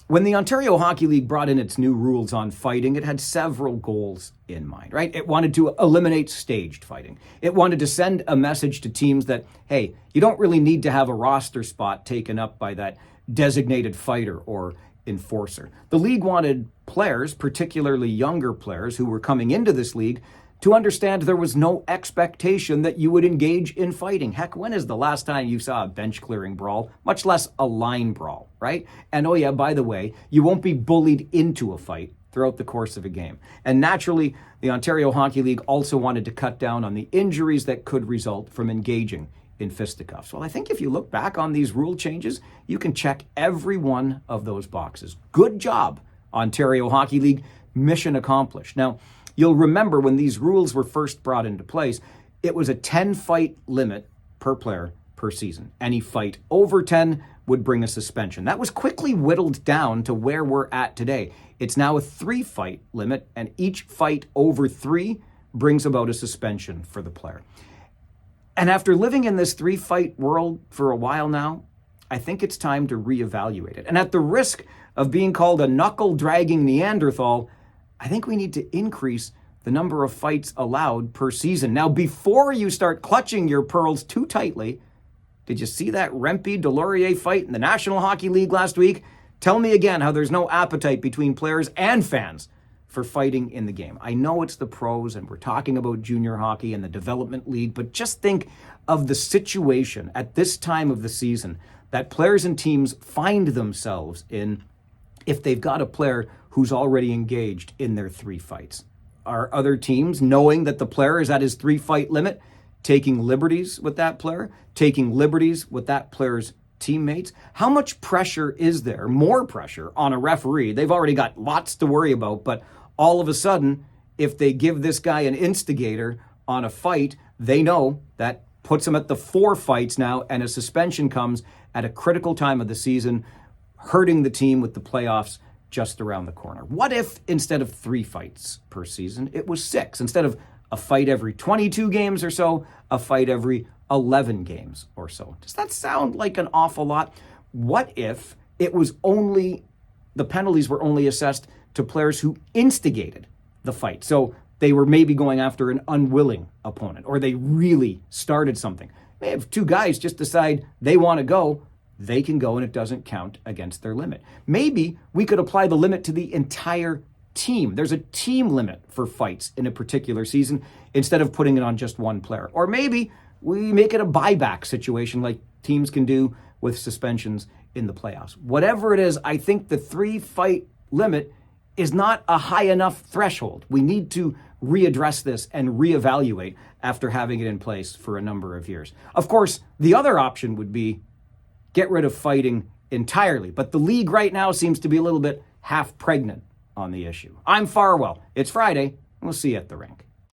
When the Ontario Hockey League brought in its new rules on fighting, it had several goals in mind, right? It wanted to eliminate staged fighting. It wanted to send a message to teams that, hey, you don't really need to have a roster spot taken up by that designated fighter or enforcer. The league wanted players, particularly younger players who were coming into this league, to understand there was no expectation that you would engage in fighting. Heck, when is the last time you saw a bench clearing brawl, much less a line brawl, right? And oh yeah, by the way, you won't be bullied into a fight throughout the course of a game. And naturally, the Ontario Hockey League also wanted to cut down on the injuries that could result from engaging in fisticuffs. Well, I think if you look back on these rule changes, you can check every one of those boxes. Good job, Ontario Hockey League. Mission accomplished. Now, you'll remember when these rules were first brought into place, it was a 10-fight limit per player per season. Any fight over 10 would bring a suspension. That was quickly whittled down to where we're at today. It's now a 3-fight limit, and each fight over 3 brings about a suspension for the player. And after living in this 3-fight world for a while now, I think it's time to reevaluate it. And at the risk of being called a knuckle-dragging Neanderthal, I think we need to increase the number of fights allowed per season. Now, before you start clutching your pearls too tightly, did you see that Rempe-Delorier fight in the National Hockey League last week? Tell me again how there's no appetite between players and fans for fighting in the game. I know it's the pros and we're talking about junior hockey and the development league, but just think of the situation at this time of the season that players and teams find themselves in if they've got a player who's already engaged in their 3 fights. Are other teams, knowing that the player is at his 3-fight limit, taking liberties with that player, taking liberties with that player's teammates? How much pressure is there, more pressure, on a referee? They've already got lots to worry about, but all of a sudden, if they give this guy an instigator on a fight, they know that puts him at the 4 fights now, and a suspension comes at a critical time of the season, hurting the team with the playoffs just around the corner. What if instead of 3 fights per season, it was 6? Instead of a fight every 22 games or so, a fight every 11 games or so. Does that sound like an awful lot? What if it was only, the penalties were only assessed to players who instigated the fight? So they were maybe going after an unwilling opponent, or they really started something. If 2 guys just decide they want to go, they can go and it doesn't count against their limit. Maybe we could apply the limit to the entire team. There's a team limit for fights in a particular season instead of putting it on just one player. Or maybe we make it a buyback situation like teams can do with suspensions in the playoffs. Whatever it is, I think the 3-fight limit is not a high enough threshold. We need to readdress this and reevaluate after having it in place for a number of years. Of course, the other option would be get rid of fighting entirely. But the league right now seems to be a little bit half pregnant on the issue. I'm Farwell. It's Friday. We'll see you at the rink.